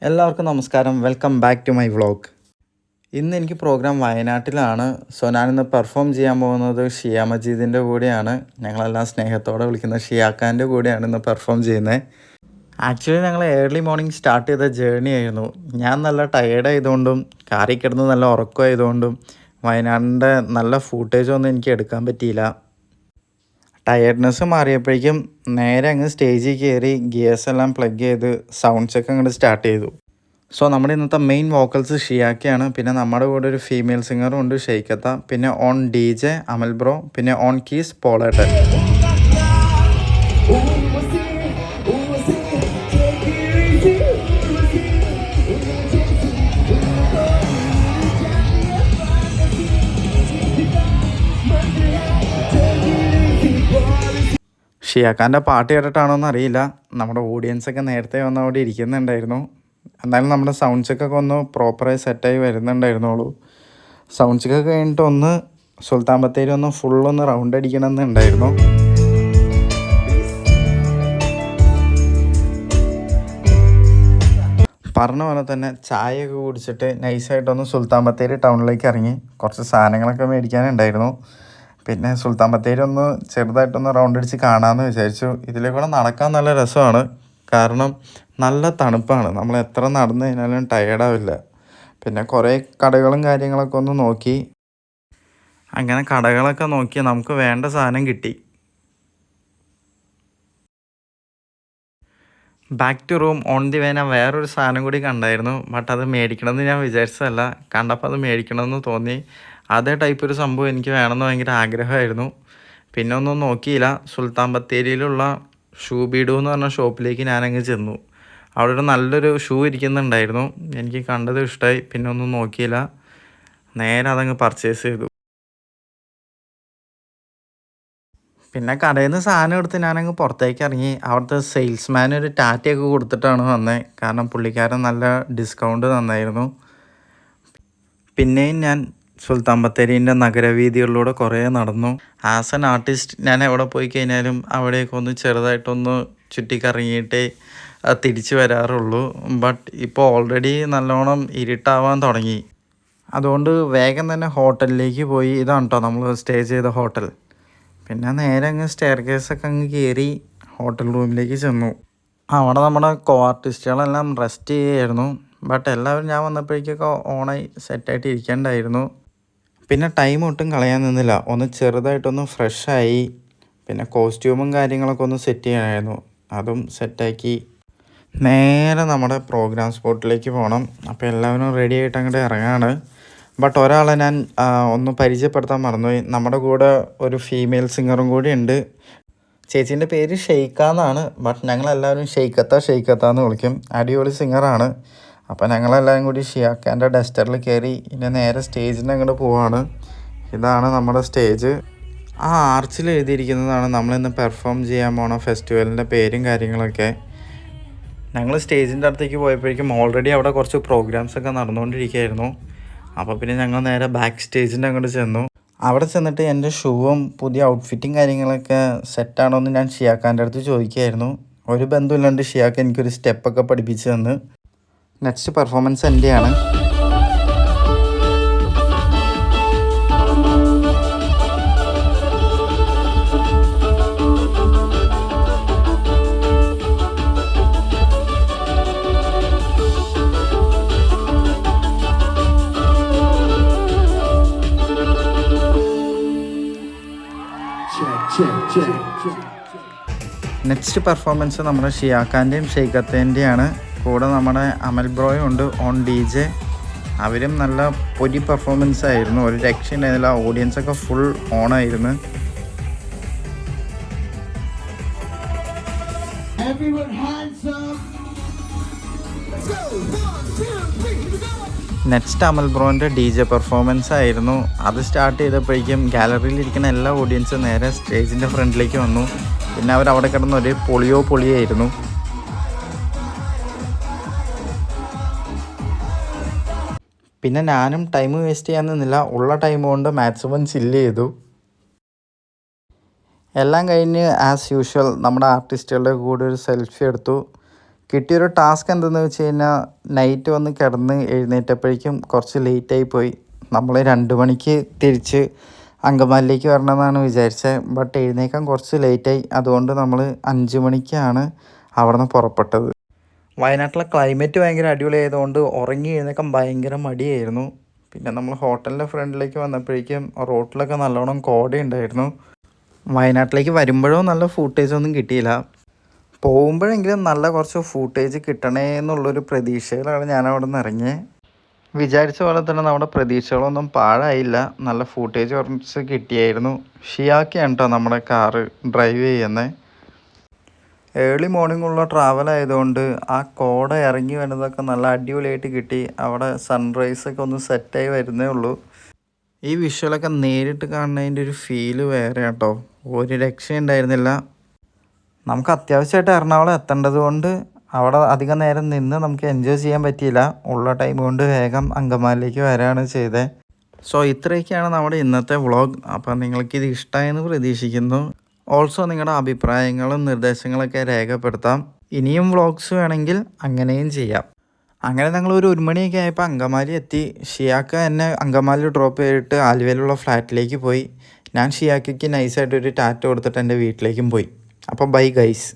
എല്ലാവർക്കും നമസ്കാരം. Welcome back to my vlog. ഇന്ന് എനിക്ക് പ്രോഗ്രാം വയനാട്ടിലാണ്. സോ ഞാനിന്ന് പെർഫോം ചെയ്യാൻ പോകുന്നത് ഷിയ മജീദിൻ്റെ കൂടെയാണ്. ഞങ്ങളെല്ലാം സ്നേഹത്തോടെ വിളിക്കുന്ന ഷിയാക്കാൻ്റെ കൂടെയാണ് ഇന്ന് പെർഫോം ചെയ്യുന്നത്. ആക്ച്വലി ഞങ്ങൾ ഏർലി മോർണിംഗ് സ്റ്റാർട്ട് ചെയ്ത ജേർണി ആയിരുന്നു. ഞാൻ നല്ല ടയേർഡ് ആയതുകൊണ്ടും കാറിൽ കിടന്ന് നല്ല ഉറക്കമായതുകൊണ്ടും വയനാടിൻ്റെ നല്ല ഫൂട്ടേജൊന്നും എനിക്ക് എടുക്കാൻ പറ്റിയില്ല. ടയേർഡ്നെസ് മാറിയപ്പോഴേക്കും നേരെ അങ്ങ് സ്റ്റേജിൽ കയറി ഗിയേഴ്സ് എല്ലാം പ്ലഗ് ചെയ്ത് സൗണ്ട് ചെക്ക് അങ്ങോട്ട് സ്റ്റാർട്ട് ചെയ്തു. സോ നമ്മുടെ ഇന്നത്തെ മെയിൻ വോക്കൽസ് ഷിയാക്കയാണ്. പിന്നെ നമ്മുടെ കൂടെ ഒരു ഫീമെയിൽ സിംഗറും ഉണ്ട്, ഷെയ്ക്കത്ത. പിന്നെ ഓൺ DJ അമൽ ബ്രോ. പിന്നെ ഓൺ കീസ് പോളേട്ടൻ. ഷിയാക്കാൻ്റെ പാട്ട് കേട്ടിട്ടാണോ എന്നറിയില്ല, നമ്മുടെ ഓഡിയൻസൊക്കെ നേരത്തെ വന്ന് അവിടെ ഇരിക്കുന്നുണ്ടായിരുന്നു. എന്നാലും നമ്മുടെ സൗണ്ട് ചെക്കൊക്കെ ഒന്ന് പ്രോപ്പറായി സെറ്റായി വരുന്നുണ്ടായിരുന്നുള്ളൂ. സൗണ്ട് ചെക്കൊക്കെ കഴിഞ്ഞിട്ട് ഒന്ന് സുൽത്താൻ ബത്തേരി ഒന്ന് ഫുള്ളൊന്ന് റൗണ്ട് അടിക്കണമെന്നുണ്ടായിരുന്നു. പറഞ്ഞ പോലെ തന്നെ ചായയൊക്കെ കുടിച്ചിട്ട് നൈസായിട്ടൊന്ന് സുൽത്താൻ ബത്തേരി ടൗണിലേക്ക് ഇറങ്ങി. കുറച്ച് സാധനങ്ങളൊക്കെ മേടിക്കാനുണ്ടായിരുന്നു. പിന്നെ സുൽത്താൻ ബത്തേരി ഒന്ന് ചെറുതായിട്ടൊന്ന് റൗണ്ട് അടിച്ച് കാണാമെന്ന് വിചാരിച്ചു. ഇതിലേക്കൂടെ നടക്കാൻ നല്ല രസമാണ്, കാരണം നല്ല തണുപ്പാണ്. നമ്മൾ എത്ര നടന്നു കഴിഞ്ഞാലും ടയേർഡാവില്ല. പിന്നെ കുറേ കടകളും കാര്യങ്ങളൊക്കെ ഒന്ന് നോക്കി. അങ്ങനെ കടകളൊക്കെ നോക്കി നമുക്ക് വേണ്ട സാധനം കിട്ടി. Back to room on the way ഞാൻ വേറൊരു സാധനം കൂടി കണ്ടായിരുന്നു. ബട്ട് അത് മേടിക്കണമെന്ന് ഞാൻ വിചാരിച്ചതല്ല. കണ്ടപ്പോൾ അത് മേടിക്കണമെന്ന് തോന്നി. അതേ ടൈപ്പ് ഒരു സംഭവം എനിക്ക് വേണമെന്ന് ഭയങ്കര ആഗ്രഹമായിരുന്നു. പിന്നെ ഒന്നും നോക്കിയില്ല. സുൽത്താൻ ബത്തേരിയിലുള്ള ഷൂ ബീഡു എന്ന് പറഞ്ഞ ഷോപ്പിലേക്ക് ഞാനങ്ങ് ചെന്നു. അവിടെ ഒരു നല്ലൊരു ഷൂ ഇരിക്കുന്നുണ്ടായിരുന്നു. എനിക്ക് കണ്ടത് ഇഷ്ടമായി. പിന്നെ ഒന്നും നോക്കിയില്ല, നേരെ അതങ്ങ് പർച്ചേസ് ചെയ്തു. പിന്നെ കടയിൽ നിന്ന് സാധനം എടുത്ത് ഞാനങ്ങ് പുറത്തേക്ക് ഇറങ്ങി. അവിടുത്തെ സെയിൽസ്മാൻ ഒരു ടാറ്റയൊക്കെ കൊടുത്തിട്ടാണ് വന്നത്, കാരണം പുള്ളിക്കാരൻ നല്ല ഡിസ്കൗണ്ട് തന്നായിരുന്നു. പിന്നെയും ഞാൻ സുൽത്താൻ ബത്തേരീൻ്റെ നഗരവീഥികളിലൂടെ കുറേ നടന്നു. ആസ് എൻ ആർട്ടിസ്റ്റ് ഞാൻ എവിടെ പോയി കഴിഞ്ഞാലും അവിടേക്ക് ഒന്ന് ചെറുതായിട്ടൊന്ന് ചുറ്റിക്കറങ്ങിയിട്ടേ തിരിച്ചു വരാറുള്ളൂ. ബട്ട് ഇപ്പോൾ ഓൾറെഡി നല്ലോണം ഇരുട്ടാവാൻ തുടങ്ങി. അതുകൊണ്ട് വേഗം തന്നെ ഹോട്ടലിലേക്ക് പോയി. ഇതാണ് കേട്ടോ നമ്മൾ സ്റ്റേ ചെയ്ത ഹോട്ടൽ. പിന്നെ നേരെ അങ്ങ് സ്റ്റെയർ കേസൊക്കെ അങ്ങ് കയറി ഹോട്ടൽ റൂമിലേക്ക് ചെന്നു. അവിടെ നമ്മുടെ കോ ആർട്ടിസ്റ്റുകളെല്ലാം റെസ്റ്റ് ചെയ്യുമായിരുന്നു. ബട്ട് എല്ലാവരും ഞാൻ വന്നപ്പോഴേക്കൊക്കെ ഓണായി സെറ്റായിട്ട് ഇരിക്കേണ്ടായിരുന്നു. പിന്നെ ടൈം ഒട്ടും കളയാൻ നിന്നില്ല. ഒന്ന് ചെറുതായിട്ടൊന്ന് ഫ്രഷായി. പിന്നെ കോസ്റ്റ്യൂമും കാര്യങ്ങളൊക്കെ ഒന്ന് സെറ്റ് ചെയ്യണമായിരുന്നു. അതും സെറ്റാക്കി നേരെ നമ്മുടെ പ്രോഗ്രാം സ്പോട്ടിലേക്ക് പോകണം. അപ്പോൾ എല്ലാവരും റെഡി ആയിട്ട് അങ്ങോട്ട് ഇറങ്ങാണ്. ബട്ട് ഒരാളെ ഞാൻ ഒന്ന് പരിചയപ്പെടുത്താൻ മറന്നുപോയി. നമ്മുടെ കൂടെ ഒരു ഫീമെയിൽ സിംഗറും കൂടി ഉണ്ട്. ചേച്ചീൻ്റെ പേര് ഷെയ്ക്ക എന്നാണ്. ബട്ട് ഞങ്ങളെല്ലാവരും ഷെയ്ക്കത്ത എന്ന് വിളിക്കും. അടിപൊളി സിംഗറാണ്. അപ്പോൾ ഞങ്ങളെല്ലാവരും കൂടി ഷിയാക്കാൻ്റെ ഡസ്റ്ററിൽ കയറി ഇനി നേരെ സ്റ്റേജിൻ്റെ അങ്ങോട്ട് പോവാണ്. ഇതാണ് നമ്മുടെ സ്റ്റേജ്. ആ ആർച്ചിൽ എഴുതിയിരിക്കുന്നതാണ് നമ്മളിന്ന് പെർഫോം ചെയ്യാൻ പോണ ഫെസ്റ്റിവലിൻ്റെ പേരും കാര്യങ്ങളൊക്കെ. ഞങ്ങൾ സ്റ്റേജിൻ്റെ അടുത്തേക്ക് പോയപ്പോഴേക്കും ഓൾറെഡി അവിടെ കുറച്ച് പ്രോഗ്രാംസൊക്കെ നടന്നുകൊണ്ടിരിക്കുകയായിരുന്നു. അപ്പോൾ പിന്നെ ഞങ്ങൾ നേരെ ബാക്ക് സ്റ്റേജിൻ്റെ അങ്ങോട്ട് ചെന്നു. അവിടെ ചെന്നിട്ട് എൻ്റെ ഷൂവും പുതിയ ഔട്ട്ഫിറ്റും കാര്യങ്ങളൊക്കെ സെറ്റാണോ എന്ന് ഞാൻ ഷിയാക്കാൻ്റെ അടുത്ത് ചോദിക്കുകയായിരുന്നു. ഒരു ബന്ധമില്ലാണ്ട് ഷിയാക്ക എനിക്കൊരു സ്റ്റെപ്പൊക്കെ പഠിപ്പിച്ച് തന്ന്. നെക്സ്റ്റ് പെർഫോമൻസ് എൻ്റെയാണ്. നെക്സ്റ്റ് പെർഫോമൻസ് നമ്മുടെ ഷിയാക്കാൻ്റെയും ഷെയ്ക്കത്തേൻ്റെയാണ്. കൂടെ നമ്മുടെ അമൽ ബ്രോയും ഉണ്ട് ഓൺ DJ. അവരും നല്ല പൊടി പെർഫോമൻസ് ആയിരുന്നു. ഒരു രക്ഷയുണ്ടായിരുന്നില്ല. ഓഡിയൻസൊക്കെ ഫുൾ ഓണായിരുന്നു. നെക്സ്റ്റ് അമൽ ബ്രോൻ്റെ DJ പെർഫോമൻസ് ആയിരുന്നു. അത് സ്റ്റാർട്ട് ചെയ്തപ്പോഴേക്കും ഗാലറിയിലിരിക്കുന്ന എല്ലാ ഓഡിയൻസും നേരെ സ്റ്റേജിൻ്റെ ഫ്രണ്ടിലേക്ക് വന്നു. പിന്നെ അവരവിടെ കിടന്ന് ഒരു പൊളിയായിരുന്നു. പിന്നെ ഞാനും ടൈം വേസ്റ്റ് ചെയ്യാൻ നിന്നില്ല. ഉള്ള ടൈം കൊണ്ട് മാക്സിമം ചില്ല് ചെയ്തു. എല്ലാം കഴിഞ്ഞ് ആസ് യൂഷ്വൽ നമ്മുടെ ആർട്ടിസ്റ്റുകളുടെ കൂടെ ഒരു സെൽഫി എടുത്തു. കിട്ടിയൊരു ടാസ്ക് എന്തെന്ന് വെച്ച് കഴിഞ്ഞാൽ നൈറ്റ് വന്ന് കിടന്ന് എഴുന്നേറ്റപ്പോഴേക്കും കുറച്ച് ലേറ്റായി പോയി. നമ്മൾ 2 മണിക്ക് തിരിച്ച് അങ്കമാലിയിലേക്ക് വരണമെന്നാണ് വിചാരിച്ചത്. ബട്ട് എഴുന്നേക്കാൻ കുറച്ച് ലേറ്റായി. അതുകൊണ്ട് നമ്മൾ 5 മണിക്കാണ് അവിടെ നിന്ന് പുറപ്പെട്ടത്. വയനാട്ടിലെ ക്ലൈമറ്റ് ഭയങ്കര അടിപൊളിയായതുകൊണ്ട് ഉറങ്ങി എഴുന്നേക്കാൻ ഭയങ്കര മടിയായിരുന്നു. പിന്നെ നമ്മൾ ഹോട്ടലിൻ്റെ ഫ്രണ്ടിലേക്ക് വന്നപ്പോഴേക്കും റോട്ടിലൊക്കെ നല്ലോണം കോടയുണ്ടായിരുന്നു. വയനാട്ടിലേക്ക് വരുമ്പോഴോ നല്ല ഫൂട്ടേജ് ഒന്നും കിട്ടിയില്ല. പോകുമ്പോഴെങ്കിലും നല്ല കുറച്ച് ഫൂട്ടേജ് കിട്ടണേ എന്നുള്ളൊരു പ്രതീക്ഷയിലാണ് ഞാൻ അവിടെ നിന്ന് ഇറങ്ങിയത്. വിചാരിച്ച പോലെ തന്നെ നമ്മുടെ പ്രതീക്ഷകളൊന്നും പാഴായില്ല. നല്ല ഫൂട്ടേജ് കുറച്ച് കിട്ടിയായിരുന്നു. ഷിയാക്കയാണ് കേട്ടോ നമ്മുടെ കാറ് ഡ്രൈവ് ചെയ്യുന്നത്. ഏർലി മോർണിംഗുള്ള ട്രാവൽ ആയതുകൊണ്ട് ആ കോട ഇറങ്ങി വരുന്നതൊക്കെ നല്ല അടിപൊളിയായിട്ട് കിട്ടി. അവിടെ സൺറൈസൊക്കെ ഒന്ന് സെറ്റായി വരുന്നേ ഉള്ളൂ. ഈ വിഷ്വലൊക്കെ നേരിട്ട് കാണുന്നതിൻ്റെ ഒരു ഫീല് വേറെ കേട്ടോ, ഒരു രക്ഷയുണ്ടായിരുന്നില്ല. നമുക്ക് അത്യാവശ്യമായിട്ട് എറണാകുളം എത്തേണ്ടത് കൊണ്ട് അവിടെ അധികം നേരം നിന്ന് നമുക്ക് എൻജോയ് ചെയ്യാൻ പറ്റിയില്ല. ഉള്ള ടൈം കൊണ്ട് വേഗം അങ്കമാലിയിലേക്ക് വരികയാണ് ചെയ്തത്. സോ ഇത്രയൊക്കെയാണ് നമ്മുടെ ഇന്നത്തെ വ്ളോഗ്. അപ്പോൾ നിങ്ങൾക്കിത് ഇഷ്ടമായെന്ന് പ്രതീക്ഷിക്കുന്നു. ഓൾസോ നിങ്ങളുടെ അഭിപ്രായങ്ങളും നിർദ്ദേശങ്ങളൊക്കെ രേഖപ്പെടുത്താം. ഇനിയും വ്ളോഗ്സ് വേണമെങ്കിൽ അങ്ങനെയും ചെയ്യാം. അങ്ങനെ ഞങ്ങൾ ഒരു 1 മണിയൊക്കെ ആയപ്പോൾ അങ്കമാലി എത്തി. ഷിയാക്ക എന്നെ അങ്കമാലി ഡ്രോപ്പ് ചെയ്തിട്ട് ആലുവയിലുള്ള ഫ്ലാറ്റിലേക്ക് പോയി. ഞാൻ ഷിയാക്കയ്ക്ക് നൈസായിട്ടൊരു ടാറ്റ കൊടുത്തിട്ട് എൻ്റെ വീട്ടിലേക്കും പോയി. അപ്പോൾ ബൈ ഗൈസ്.